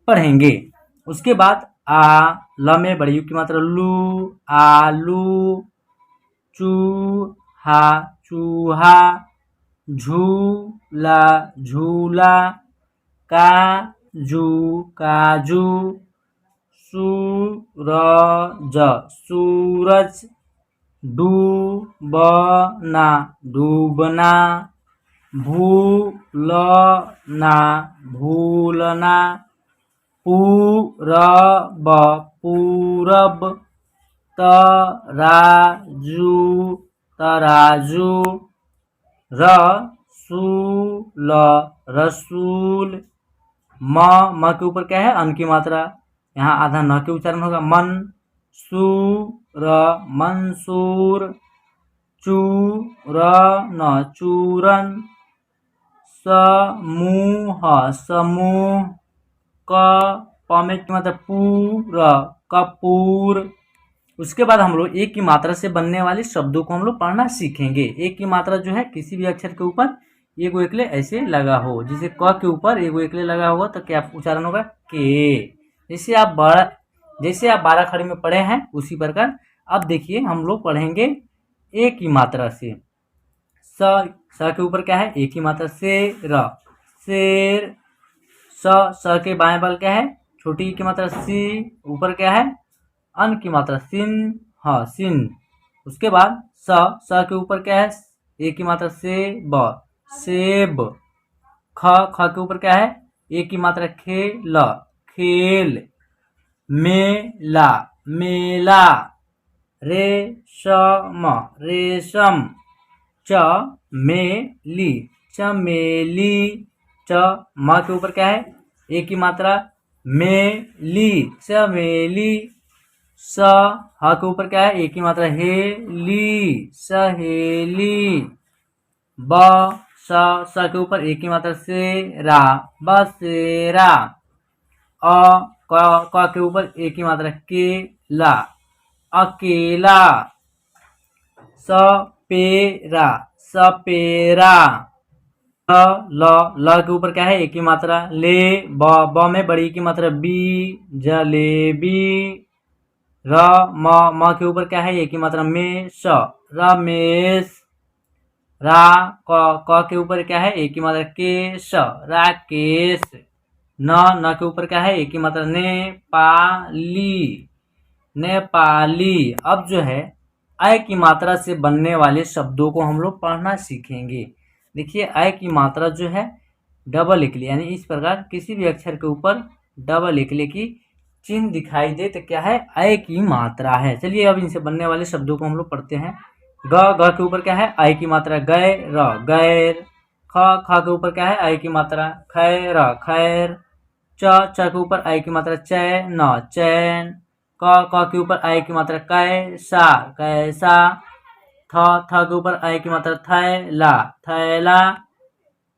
पढ़ेंगे। उसके बाद आ, ल में बड़ी ऊ की मात्रा लू, आलू। चूहा, चूहा। झूला, झूला। काजू, काजू। सूरज, सूरज। डूबना, डूबना। भूलना, भूलना। पूरब, पूरब। तराजू, तराजू। रसूल, रसूल। म के ऊपर क्या है अन की मात्रा, यहाँ आधा न के उच्चारण होगा। मन सूर मंसूर, चूर न चूरन, समूह समूह, प में मतलब पूरा कपूर। उसके बाद हम लोग एक की मात्रा से बनने वाले शब्दों को हम लोग पढ़ना सीखेंगे। एक की मात्रा जो है किसी भी अक्षर के ऊपर एगो एकले ऐसे लगा हो, जैसे क के ऊपर एगो एकले लगा होगा तो क्या उच्चारण होगा? के। जैसे आप 12 खड़ी में पढ़े हैं उसी प्रकार अब देखिए हम लोग पढ़ेंगे एक की मात्रा से। स के ऊपर क्या है? एक की मात्रा शेर। स के बाएं बल क्या है? छोटी की मात्रा सी, ऊपर क्या है? अन की मात्रा सिन। उसके बाद स के ऊपर क्या है? एक की मात्रा सेब। ख के ऊपर क्या है? एक की मात्रा खेल। मेला। रेशम। चमेली। म के ऊपर क्या है? एक की मात्रा चमेली। ह के ऊपर क्या है? एक की मात्रा सहेली। स के ऊपर एक की मात्रा बसेरा। क के ऊपर एक की मात्रा अकेला। सपेरा। ल के ऊपर क्या है? एक की मात्रा ब में बड़ी की मात्रा जलेबी। म के ऊपर क्या है? एक की मात्रा रमेश। क के ऊपर क्या है? एक की मात्रा राकेश। न के ऊपर क्या है? एक की मात्रा नेपाली। अब जो है अय की मात्रा से बनने वाले शब्दों को हम लोग पढ़ना सीखेंगे। देखिए अय की मात्रा जो है डबल इकली, यानी इस प्रकार किसी भी अक्षर के ऊपर डबल इकली की चिन्ह दिखाई दे तो क्या है? अय की मात्रा है। चलिए अब इनसे बनने वाले शब्दों को हम लोग पढ़ते हैं। ग के ऊपर क्या है? अय की मात्रा गैर। ख के ऊपर क्या है? अय की मात्रा खैर। च के ऊपर अय की मात्रा चैन। क के ऊपर अय की मात्रा कैसा। थ के ऊपर अय की मात्रा थैला।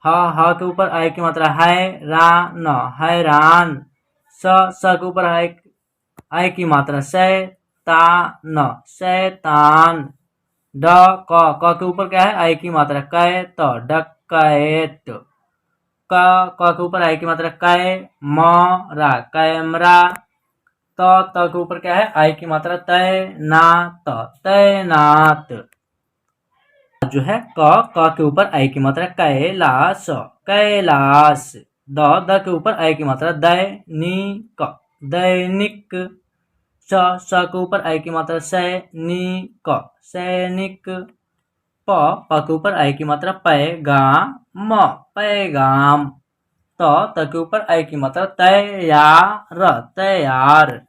ह के ऊपर अय की मात्रा हैरान। स के ऊपर अय की मात्रा शैतान। क के ऊपर क्या है? अय की मात्रा डकैत। क के ऊपर अय की मात्रा कैमरा। त के ऊपर क्या है? अय की मात्रा तैनात। जो है क के ऊपर अय की मात्रा कैलाश। द के ऊपर अय की मात्रा दैनिक। स के ऊपर अय की मात्रा सैनिक। प के ऊपर अय की मात्रा पैगाम। त के ऊपर अय की मात्रा तैयार।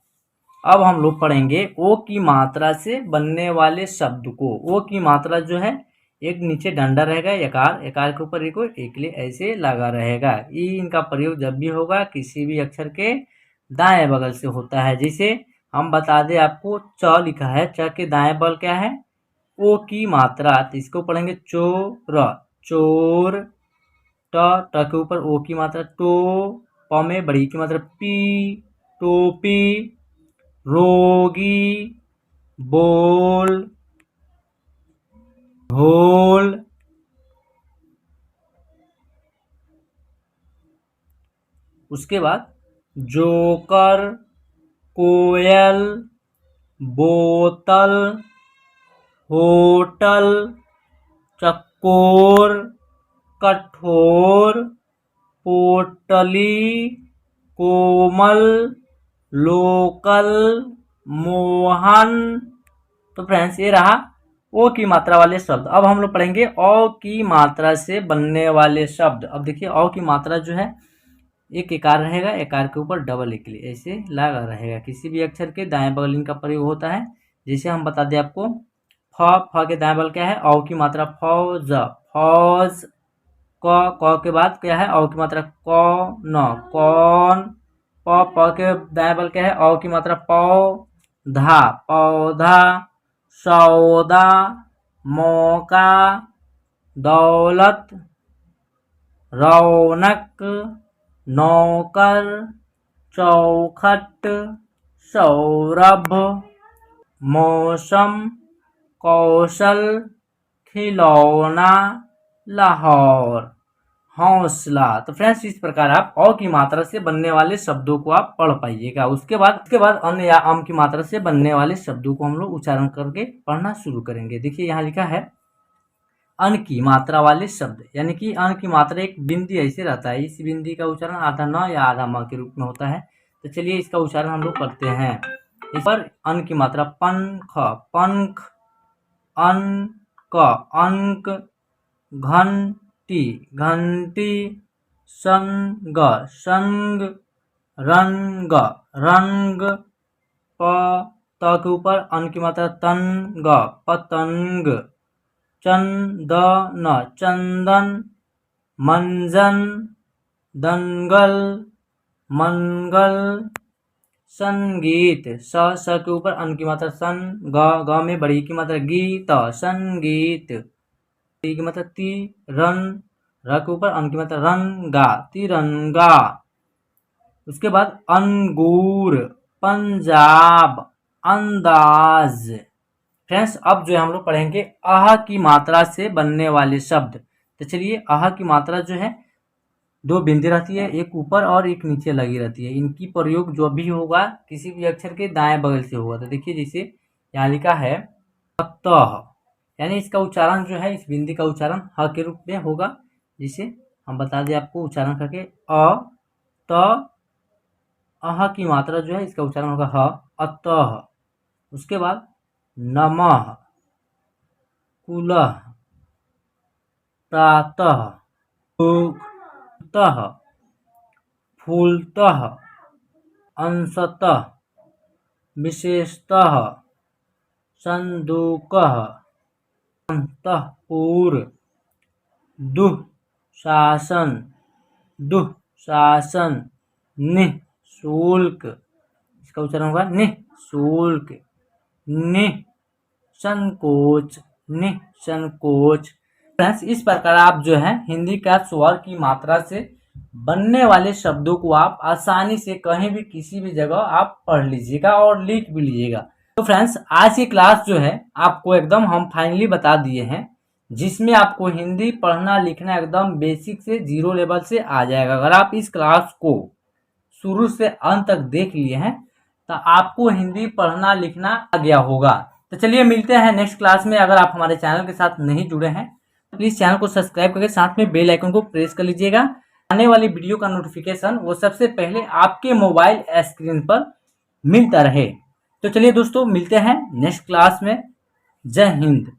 अब हम लोग पढ़ेंगे ओ की मात्रा से बनने वाले शब्द को। ओ की मात्रा जो है एक नीचे डंडा रहेगा एकार के ऊपर एक लिए ऐसे लगा रहेगा। इनका प्रयोग जब भी होगा किसी भी अक्षर के दाएं बगल से होता है। जैसे हम बता दें आपको च लिखा है, च के दाएं बगल क्या है? ओ की मात्रा, तो इसको पढ़ेंगे चोर। ट के ऊपर ओ की मात्रा प में बड़ी की मात्रा टोपी। रोगी। बोल। ढोल। उसके बाद जोकर, कोयल, बोतल, होटल, चकोर, कठोर, पोटली, कोमल, लोकल, मोहन। तो फ्रेंड्स ये रहा ओ की मात्रा वाले शब्द। अब हम लोग पढ़ेंगे औ की मात्रा से बनने वाले शब्द। अब देखिए औ की मात्रा जो है एक एकार रहेगा, एकार के ऊपर डबल इकली ऐसे लगा रहेगा। किसी भी अक्षर के दाएं बगल इनका प्रयोग होता है। जैसे हम बता दें आपको फ के दाएं बगल क्या है? औ की मात्रा फौज। क के बाद क्या है? औ की मात्रा कौन। प के दाएं बगल क्या है, औ की मात्रा पौधा, पौधा, सौदा, मौका, दौलत, रौनक, नौकर, चौखट, सौरभ, मौसम, कौशल, खिलौना, लाहौर, हौसला। तो फ्रेंड्स इस प्रकार आप अ की मात्रा से बनने वाले शब्दों को आप पढ़ पाइएगा। उसके बाद अन या अम की मात्रा से बनने वाले शब्दों को हम लोग उच्चारण करके पढ़ना शुरू करेंगे। देखिए यहाँ लिखा है अन की मात्रा वाले शब्द, यानी कि अन की मात्रा एक बिंदी ऐसे रहता है, इस बिंदी का उच्चारण आधा न या आधा म के रूप में होता है। तो चलिए इसका उच्चारण हम लोग करते हैं। इस पर अन की मात्रा पंख, पंख, अंक, अंक, घंटी, घंटी, संग, संग, रंग, रंग, त के ऊपर अन की मात्रा तंग, पतंग, चंदन, चंदन, मंजन, दंगल, मंगल, संगीत, स के ऊपर अन की मात्रा सन, ग में बड़ी की मात्रा गीत, संगीत, ती की मात्रा ती, रन, र के ऊपर अन की मात्रा रंगा, तिरंगा। उसके बाद अंगूर, पंजाब, अंदाज। फ्रेंड्स अब जो है हम लोग पढ़ेंगे आह की मात्रा से बनने वाले शब्द। तो चलिए आह की मात्रा जो है दो बिंदी रहती है, एक ऊपर और एक नीचे लगी रहती है। इनकी प्रयोग जो भी होगा किसी भी अक्षर के दाएं बगल से होगा। तो देखिए जैसे यहाँ लिखा है अतः, यानी इसका उच्चारण जो है इस बिंदी का उच्चारण ह के रूप में होगा। जिसे हम बता दें आपको उच्चारण करके अ त अह की मात्रा जो है इसका उच्चारण होगा ह, अतः। उसके बाद नमः, कुलः, प्रातः, उक्तः, फूलतः, अंशतः, विशेषतः, संदूकः, अंतःपुर, दुःशासन, दुःशासन, निःशुल्क, इसका उच्चारण होगा निःशुल्क, निःसंकोच, निःसंकोच। फ्रेंड्स इस प्रकार आप जो है हिंदी का स्वर की मात्रा से बनने वाले शब्दों को आप आसानी से कहीं भी किसी भी जगह आप पढ़ लीजिएगा और लिख भी लीजिएगा। तो फ्रेंड्स आज की क्लास जो है आपको एकदम हम फाइनली बता दिए हैं, जिसमें आपको हिंदी पढ़ना लिखना एकदम बेसिक से 0 लेवल से आ जाएगा। अगर आप इस क्लास को शुरू से अंत तक देख लिए हैं तो आपको हिंदी पढ़ना लिखना आ गया होगा। तो चलिए मिलते हैं नेक्स्ट क्लास में। अगर आप हमारे चैनल के साथ नहीं जुड़े हैं तो प्लीज़ चैनल को सब्सक्राइब करके साथ में बेल आइकन को प्रेस कर लीजिएगा। आने वाली वीडियो का नोटिफिकेशन वो सबसे पहले आपके मोबाइल स्क्रीन पर मिलता रहे। तो चलिए दोस्तों मिलते हैं नेक्स्ट क्लास में। जय हिंद।